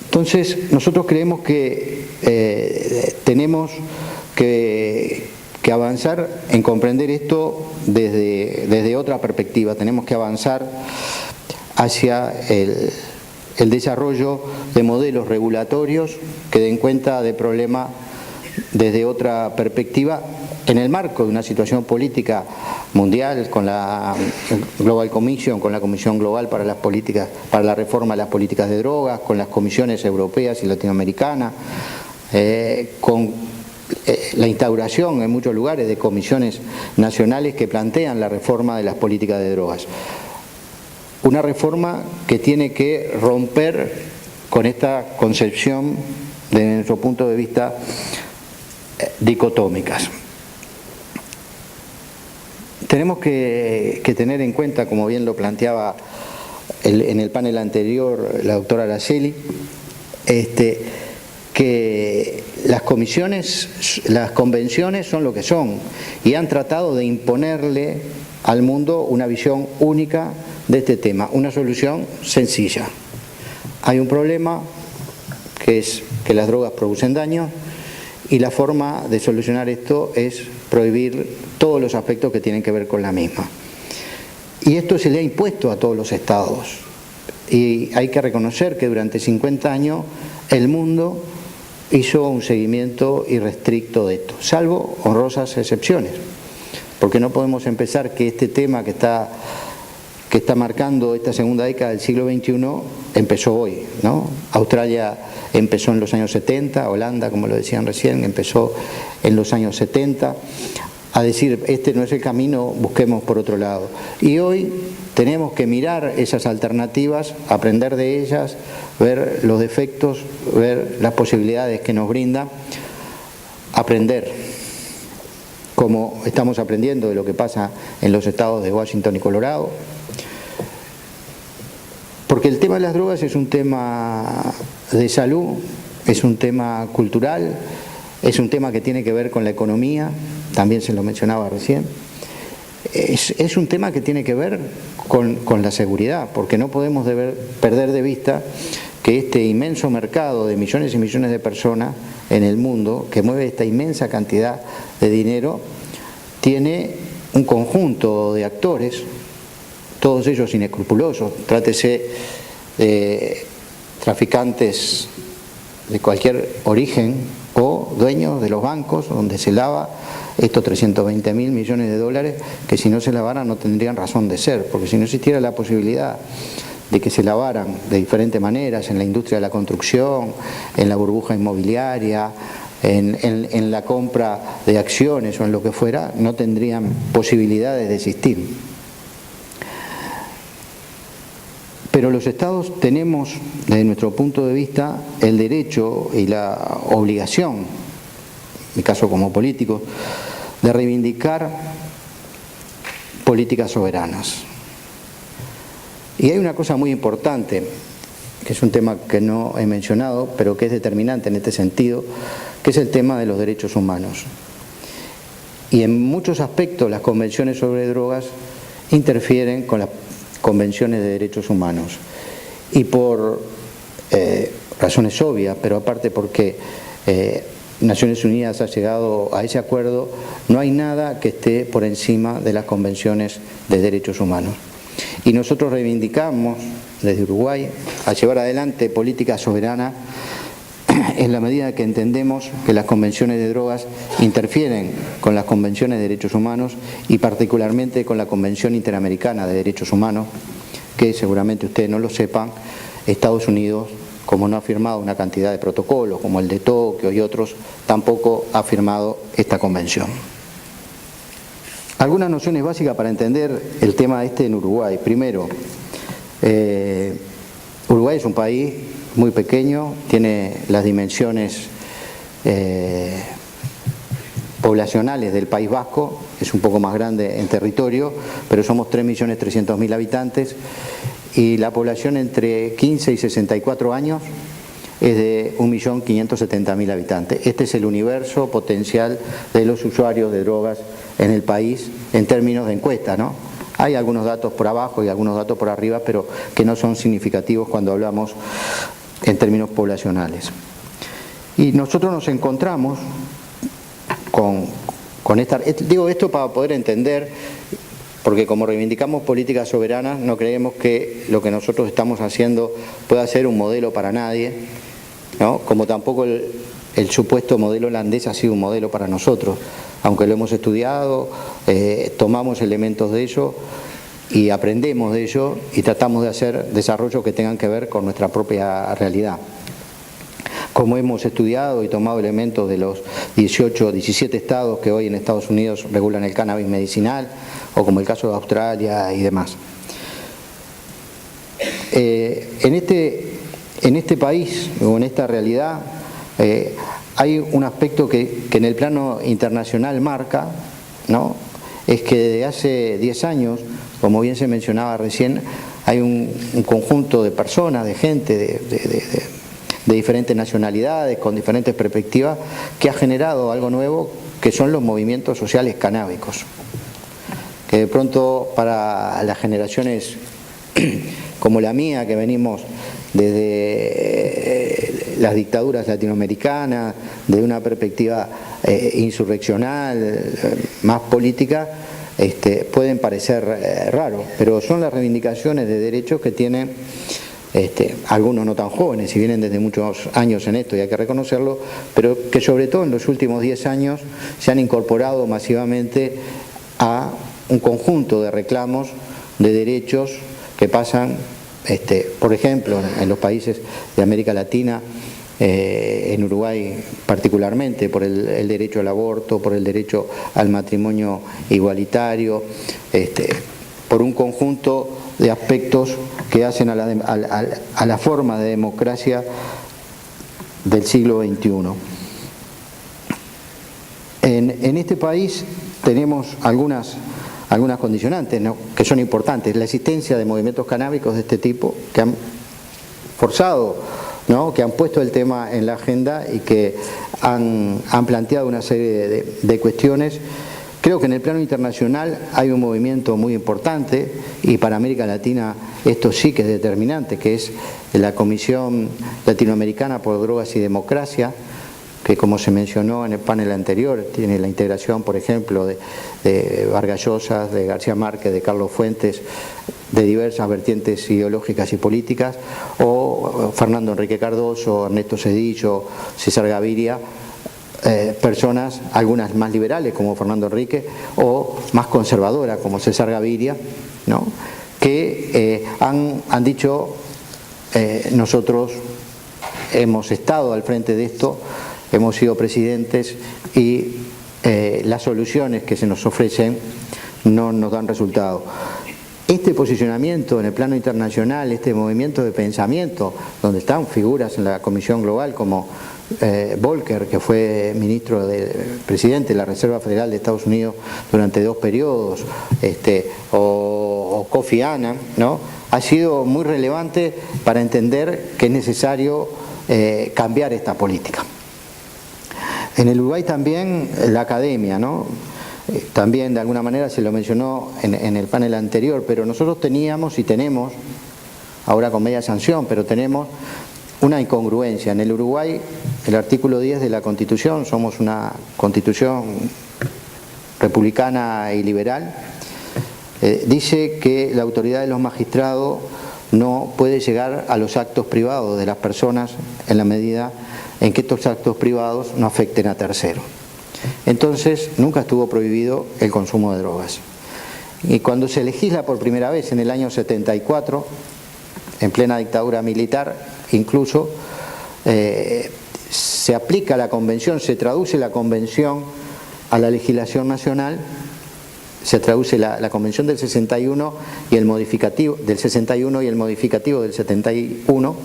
Entonces, nosotros creemos que tenemos que avanzar en comprender esto desde otra perspectiva. Tenemos que avanzar hacia el desarrollo de modelos regulatorios que den cuenta del problema desde otra perspectiva en el marco de una situación política mundial con la Global Commission, con la Comisión Global para las políticas, para la reforma de las políticas de drogas, con las comisiones europeas y latinoamericanas, con la instauración en muchos lugares de comisiones nacionales que plantean la reforma de las políticas de drogas. Una reforma que tiene que romper con esta concepción, desde nuestro punto de vista, dicotómicas. Tenemos que tener en cuenta, como bien lo planteaba en el panel anterior la doctora Araceli, que las convenciones son lo que son y han tratado de imponerle al mundo una visión única de este tema, una solución sencilla. Hay un problema que es que las drogas producen daño y la forma de solucionar esto es prohibir todos los aspectos que tienen que ver con la misma. Y esto se le ha impuesto a todos los estados y hay que reconocer que durante 50 años el mundo hizo un seguimiento irrestricto de esto, salvo honrosas excepciones, porque no podemos empezar que este tema que está marcando esta segunda década del siglo XXI empezó hoy, ¿no? Australia empezó en los años 70, Holanda, como lo decían recién, empezó en los años 70, a decir, este no es el camino, busquemos por otro lado. Y hoy tenemos que mirar esas alternativas, aprender de ellas, ver los defectos, ver las posibilidades que nos brinda, aprender, como estamos aprendiendo de lo que pasa en los estados de Washington y Colorado, porque el tema de las drogas es un tema de salud, es un tema cultural, es un tema que tiene que ver con la economía, también se lo mencionaba recién, es un tema que tiene que ver con la seguridad, porque no podemos perder de vista que este inmenso mercado de millones y millones de personas en el mundo, que mueve esta inmensa cantidad de dinero, tiene un conjunto de actores, todos ellos inescrupulosos, trátese de traficantes de cualquier origen o dueños de los bancos donde se lava estos 320.000 millones de dólares que si no se lavaran no tendrían razón de ser, porque si no existiera la posibilidad de que se lavaran de diferentes maneras en la industria de la construcción, en la burbuja inmobiliaria, en la compra de acciones o en lo que fuera, no tendrían posibilidades de existir. Pero los estados tenemos, desde nuestro punto de vista, el derecho y la obligación, en mi caso como político, de reivindicar políticas soberanas. Y hay una cosa muy importante, que es un tema que no he mencionado, pero que es determinante en este sentido, que es el tema de los derechos humanos. Y en muchos aspectos las convenciones sobre drogas interfieren con las convenciones de derechos humanos. Y por razones obvias, pero aparte porque Naciones Unidas ha llegado a ese acuerdo, no hay nada que esté por encima de las convenciones de derechos humanos. Y nosotros reivindicamos desde Uruguay a llevar adelante política soberana en la medida que entendemos que las convenciones de drogas interfieren con las convenciones de derechos humanos y particularmente con la Convención Interamericana de Derechos Humanos, que seguramente ustedes no lo sepan, Estados Unidos, como no ha firmado una cantidad de protocolos como el de Tokio y otros, tampoco ha firmado esta convención. Algunas nociones básicas para entender el tema en Uruguay. Primero, Uruguay es un país muy pequeño, tiene las dimensiones poblacionales del País Vasco, es un poco más grande en territorio, pero somos 3.300.000 habitantes y la población entre 15 y 64 años es de 1.570.000 habitantes. Este es el universo potencial de los usuarios de drogas en el país en términos de encuesta, ¿no? Hay algunos datos por abajo y algunos datos por arriba, pero que no son significativos cuando hablamos en términos poblacionales. Y nosotros nos encontramos con esta... Digo esto para poder entender, porque como reivindicamos políticas soberanas, no creemos que lo que nosotros estamos haciendo pueda ser un modelo para nadie, ¿no? Como tampoco el supuesto modelo holandés ha sido un modelo para nosotros, aunque lo hemos estudiado, tomamos elementos de ello y aprendemos de ello y tratamos de hacer desarrollos que tengan que ver con nuestra propia realidad. Como hemos estudiado y tomado elementos de los 17 estados que hoy en Estados Unidos regulan el cannabis medicinal, o como el caso de Australia y demás. En este país, o en esta realidad, hay un aspecto que en el plano internacional marca, ¿no? Es que desde hace 10 años, como bien se mencionaba recién, hay un conjunto de personas, de gente, de diferentes nacionalidades, con diferentes perspectivas, que ha generado algo nuevo, que son los movimientos sociales canábicos. Que de pronto para las generaciones como la mía, que venimos desde las dictaduras latinoamericanas, desde una perspectiva insurreccional, más política, pueden parecer raros, pero son las reivindicaciones de derechos que tienen algunos no tan jóvenes, si vienen desde muchos años en esto y hay que reconocerlo, pero que sobre todo en los últimos 10 años se han incorporado masivamente a un conjunto de reclamos de derechos que pasan, por ejemplo, en los países de América Latina, en Uruguay particularmente, por el derecho al aborto, por el derecho al matrimonio igualitario, por un conjunto de aspectos que hacen a la forma de democracia del siglo XXI. En este país tenemos algunas condicionantes, ¿no?, que son importantes. La existencia de movimientos canábicos de este tipo que han forzado, ¿no?, que han puesto el tema en la agenda y que han planteado una serie de cuestiones. Creo que en el plano internacional hay un movimiento muy importante y para América Latina esto sí que es determinante, que es la Comisión Latinoamericana por Drogas y Democracia, que como se mencionó en el panel anterior, tiene la integración, por ejemplo, de Vargas Llosa, de García Márquez, de Carlos Fuentes, de diversas vertientes ideológicas y políticas, o Fernando Enrique Cardoso, Ernesto Zedillo, César Gaviria, personas, algunas más liberales como Fernando Enrique, o más conservadoras como César Gaviria, ¿no?, que han dicho, nosotros hemos estado al frente de esto, hemos sido presidentes y las soluciones que se nos ofrecen no nos dan resultado. Este posicionamiento en el plano internacional, este movimiento de pensamiento, donde están figuras en la Comisión Global como Volcker, que fue presidente de la Reserva Federal de Estados Unidos durante 2 periodos, o Kofi Annan, ¿no?, ha sido muy relevante para entender que es necesario cambiar esta política. En el Uruguay también la academia, ¿no?, también de alguna manera se lo mencionó en el panel anterior, pero nosotros teníamos y tenemos, ahora con media sanción, pero tenemos una incongruencia. En el Uruguay, el artículo 10 de la Constitución, somos una constitución republicana y liberal, dice que la autoridad de los magistrados no puede llegar a los actos privados de las personas en la medida en que estos actos privados no afecten a terceros. Entonces, nunca estuvo prohibido el consumo de drogas. Y cuando se legisla por primera vez en el año 74, en plena dictadura militar, incluso se aplica la convención, se traduce la convención a la legislación nacional, se traduce la convención del 61 y el modificativo del 61 y el modificativo del 71,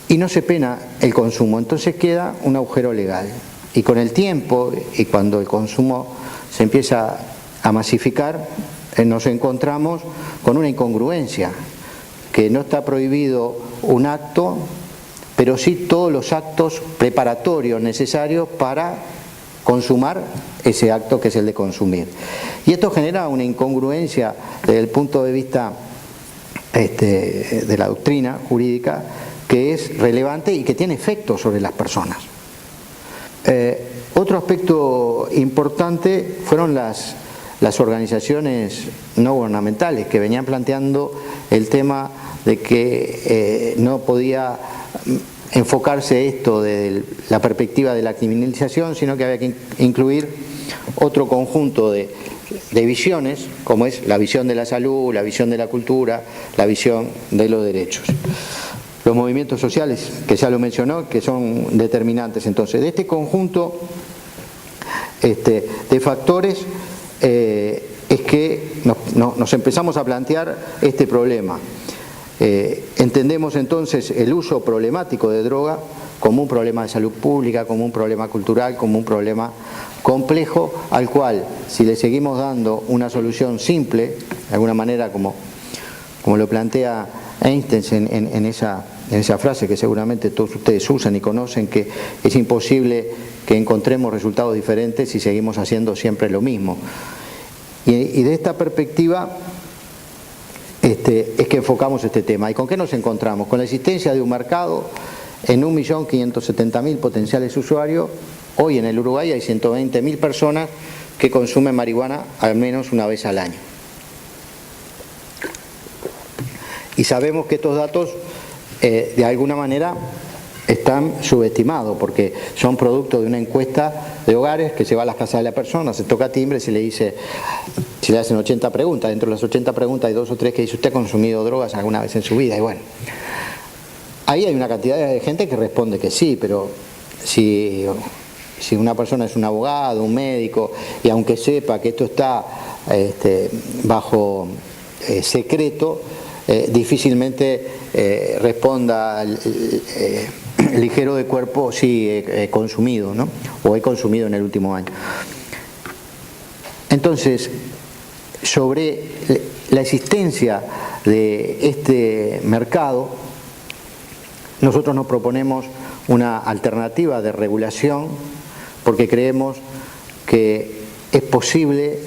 y no se pena el consumo. Entonces queda un agujero legal. Y con el tiempo, y cuando el consumo se empieza a masificar, nos encontramos con una incongruencia, que no está prohibido un acto pero sí todos los actos preparatorios necesarios para consumar ese acto que es el de consumir. Y esto genera una incongruencia desde el punto de vista de la doctrina jurídica que es relevante y que tiene efectos sobre las personas. Otro aspecto importante fueron las organizaciones no gubernamentales que venían planteando el tema de que no podía enfocarse esto desde la perspectiva de la criminalización, sino que había que incluir otro conjunto de visiones, como es la visión de la salud, la visión de la cultura, la visión de los derechos. Los movimientos sociales, que ya lo mencionó, que son determinantes. Entonces, de este conjunto de factores es que nos empezamos a plantear este problema. Entendemos entonces el uso problemático de droga como un problema de salud pública, como un problema cultural, como un problema complejo, al cual, si le seguimos dando una solución simple, de alguna manera como lo plantea Einstein en esa frase que seguramente todos ustedes usan y conocen, que es imposible que encontremos resultados diferentes si seguimos haciendo siempre lo mismo. Y de esta perspectiva es que enfocamos este tema. ¿Y con qué nos encontramos? Con la existencia de un mercado en 1.570.000 potenciales usuarios. Hoy en el Uruguay hay 120.000 personas que consumen marihuana al menos una vez al año. Y sabemos que estos datos de alguna manera están subestimados porque son producto de una encuesta de hogares que se va a las casas de la persona, se toca timbre, se le dice, se le hacen 80 preguntas, dentro de las 80 preguntas hay 2 o 3 que dice: ¿usted ha consumido drogas alguna vez en su vida? Y bueno, ahí hay una cantidad de gente que responde que sí, pero si una persona es un abogado, un médico, y aunque sepa que esto está bajo secreto, difícilmente responda ligero de cuerpo: sí, he consumido, ¿no? O he consumido en el último año. Entonces, sobre la existencia de este mercado, nosotros nos proponemos una alternativa de regulación porque creemos que es posible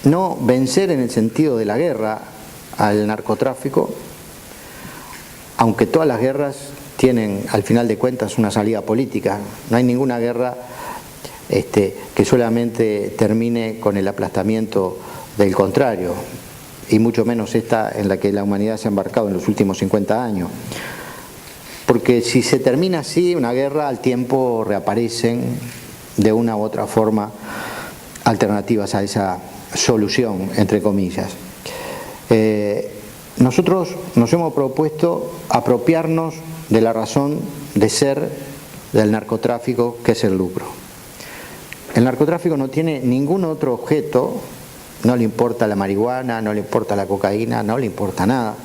no vencer en el sentido de la guerra al narcotráfico, aunque todas las guerras tienen al final de cuentas una salida política. No hay ninguna guerra que solamente termine con el aplastamiento del contrario, y mucho menos esta en la que la humanidad se ha embarcado en los últimos 50 años. Porque si se termina así una guerra, al tiempo reaparecen de una u otra forma alternativas a esa solución, entre comillas. Nosotros nos hemos propuesto apropiarnos de la razón de ser del narcotráfico, que es el lucro. El narcotráfico no tiene ningún otro objeto, no le importa la marihuana, no le importa la cocaína, no le importa nada,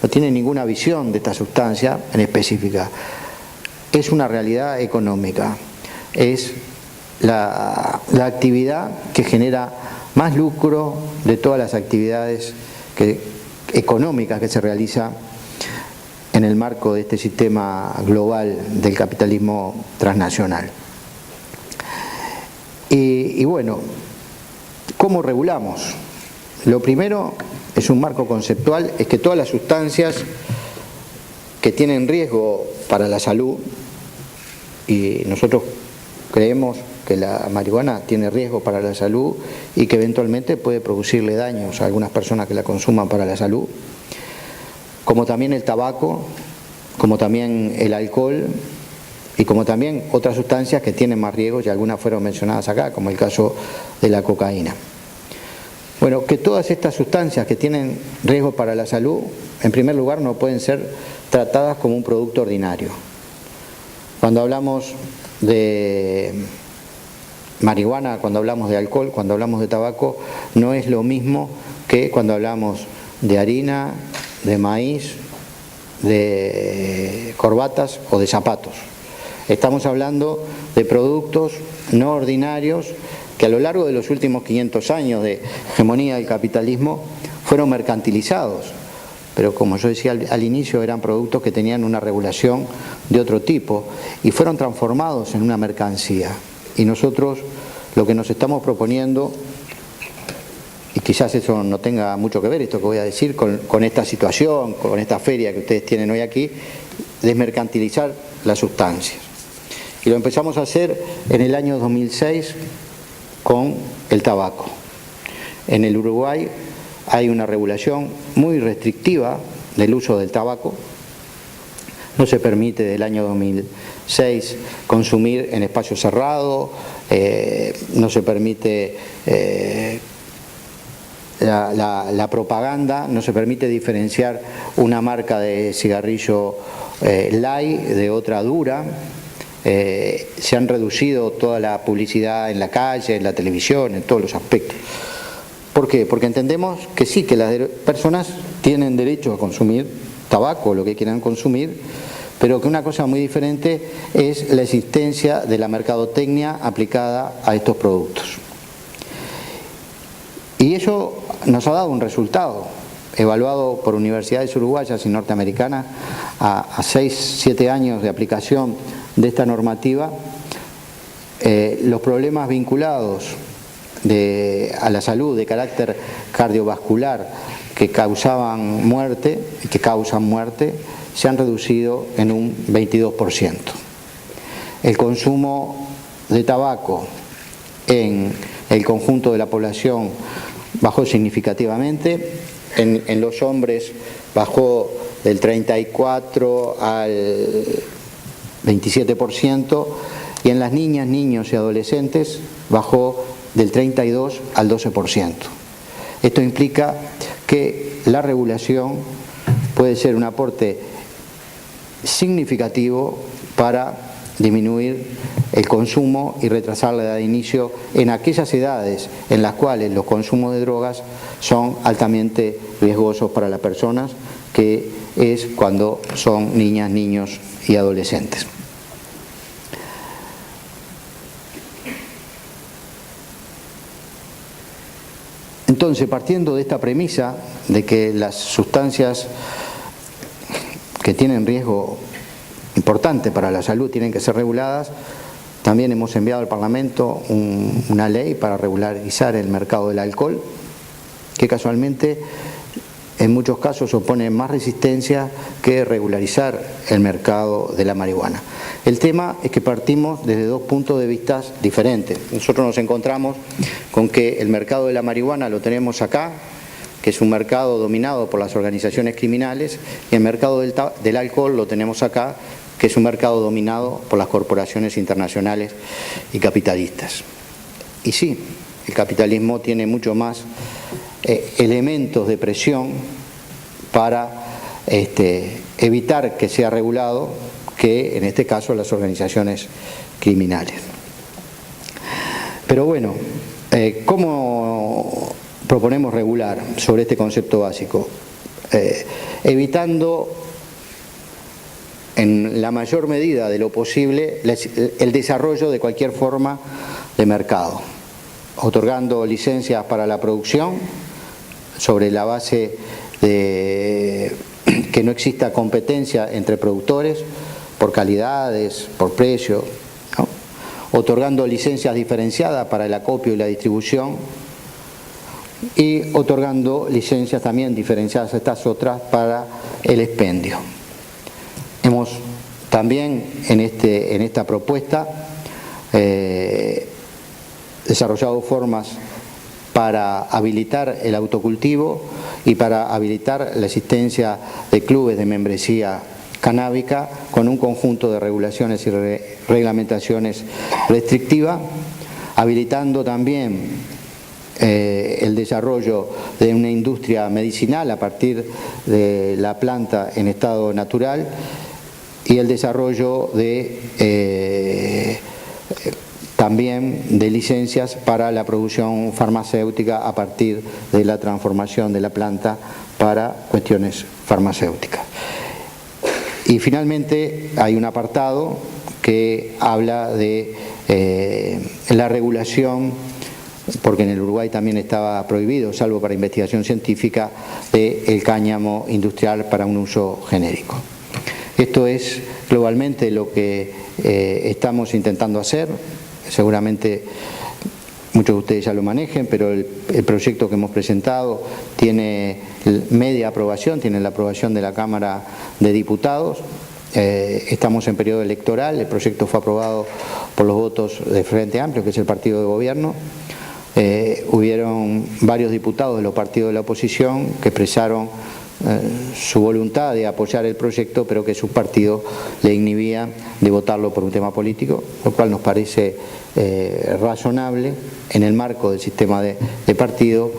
no tiene ninguna visión de esta sustancia en específica. Es una realidad económica, es la actividad que genera más lucro de todas las actividades económicas que se realiza en el marco de este sistema global del capitalismo transnacional. Y bueno, ¿cómo regulamos? Lo primero es un marco conceptual, es que todas las sustancias que tienen riesgo para la salud, y nosotros creemos que la marihuana tiene riesgo para la salud y que eventualmente puede producirle daños a algunas personas que la consuman para la salud, como también el tabaco, como también el alcohol y como también otras sustancias que tienen más riesgos, y algunas fueron mencionadas acá, como el caso de la cocaína. Bueno, que todas estas sustancias que tienen riesgo para la salud, en primer lugar, no pueden ser tratadas como un producto ordinario. Cuando hablamos de marihuana, cuando hablamos de alcohol, cuando hablamos de tabaco, no es lo mismo que cuando hablamos de harina, de maíz, de corbatas o de zapatos. Estamos hablando de productos no ordinarios que a lo largo de los últimos 500 años de hegemonía del capitalismo fueron mercantilizados. pero como yo decía al inicio, eran productos que tenían una regulación de otro tipo y fueron transformados en una mercancía. Y nosotros lo que nos estamos proponiendo, y quizás eso no tenga mucho que ver, esto que voy a decir, con esta situación, con esta feria que ustedes tienen hoy aquí, desmercantilizar las sustancias. Y lo empezamos a hacer en el año 2006 con el tabaco. En el Uruguay hay una regulación muy restrictiva del uso del tabaco. No se permite desde el año 2006 consumir en espacio cerrado, no se permite la propaganda, no se permite diferenciar una marca de cigarrillo light de otra dura. Se han reducido toda la publicidad en la calle, en la televisión, en todos los aspectos. ¿Por qué? Porque entendemos que sí, que las personas tienen derecho a consumir tabaco, lo que quieran consumir, pero que una cosa muy diferente es la existencia de la mercadotecnia aplicada a estos productos. Y eso nos ha dado un resultado, evaluado por universidades uruguayas y norteamericanas a 6-7 años de aplicación de esta normativa. Los problemas vinculados a la salud de carácter cardiovascular que causaban muerte y que causan muerte se han reducido en un 22%. El consumo de tabaco en el conjunto de la población bajó significativamente. En los hombres bajó del 34 al 27%, y en las niñas, niños y adolescentes bajó del 32 al 12%. Esto implica que la regulación puede ser un aporte significativo para disminuir el consumo y retrasar la edad de inicio en aquellas edades en las cuales los consumos de drogas son altamente riesgosos para las personas, que es cuando son niñas, niños y adolescentes. Entonces, partiendo de esta premisa de que las sustancias que tienen riesgo importante para la salud tienen que ser reguladas, también hemos enviado al Parlamento una ley para regularizar el mercado del alcohol, que casualmente en muchos casos opone más resistencia que regularizar el mercado de la marihuana. El tema es que partimos desde dos puntos de vista diferentes. Nosotros nos encontramos con que el mercado de la marihuana lo tenemos acá, que es un mercado dominado por las organizaciones criminales, y el mercado del alcohol lo tenemos acá, que es un mercado dominado por las corporaciones internacionales y capitalistas. Y sí, el capitalismo tiene mucho más elementos de presión para evitar que sea regulado que en este caso las organizaciones criminales. Pero bueno, ¿cómo proponemos regular sobre este concepto básico? Evitando en la mayor medida de lo posible el desarrollo de cualquier forma de mercado, otorgando licencias para la producción sobre la base de que no exista competencia entre productores por calidades, por precio, ¿no? Otorgando licencias diferenciadas para el acopio y la distribución, y otorgando licencias también diferenciadas a estas otras para el expendio. Hemos también en esta propuesta desarrollado formas para habilitar el autocultivo y para habilitar la existencia de clubes de membresía canábica con un conjunto de regulaciones y reglamentaciones restrictivas, habilitando también el desarrollo de una industria medicinal a partir de la planta en estado natural, y el desarrollo de también de licencias para la producción farmacéutica a partir de la transformación de la planta para cuestiones farmacéuticas. Y finalmente hay un apartado que habla de la regulación porque en el Uruguay también estaba prohibido, salvo para investigación científica, el cáñamo industrial para un uso genérico. Esto es globalmente lo que estamos intentando hacer. Seguramente muchos de ustedes ya lo manejen, pero el proyecto que hemos presentado tiene media aprobación, tiene la aprobación de la Cámara de Diputados. Estamos en periodo electoral, el proyecto fue aprobado por los votos del Frente Amplio, que es el partido de gobierno. Hubieron varios diputados de los partidos de la oposición que expresaron su voluntad de apoyar el proyecto, pero que su partido le inhibía de votarlo por un tema político, lo cual nos parece razonable en el marco del sistema de partido.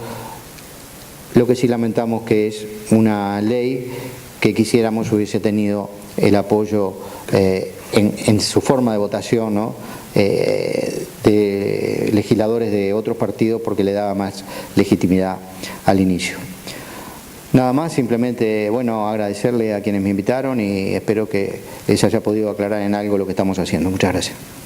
Lo que sí lamentamos que es una ley que quisiéramos hubiese tenido el apoyo en su forma de votación, ¿no?, de legisladores de otros partidos, porque le daba más legitimidad al inicio. Nada más, simplemente, bueno, agradecerle a quienes me invitaron y espero que les haya podido aclarar en algo lo que estamos haciendo. Muchas gracias.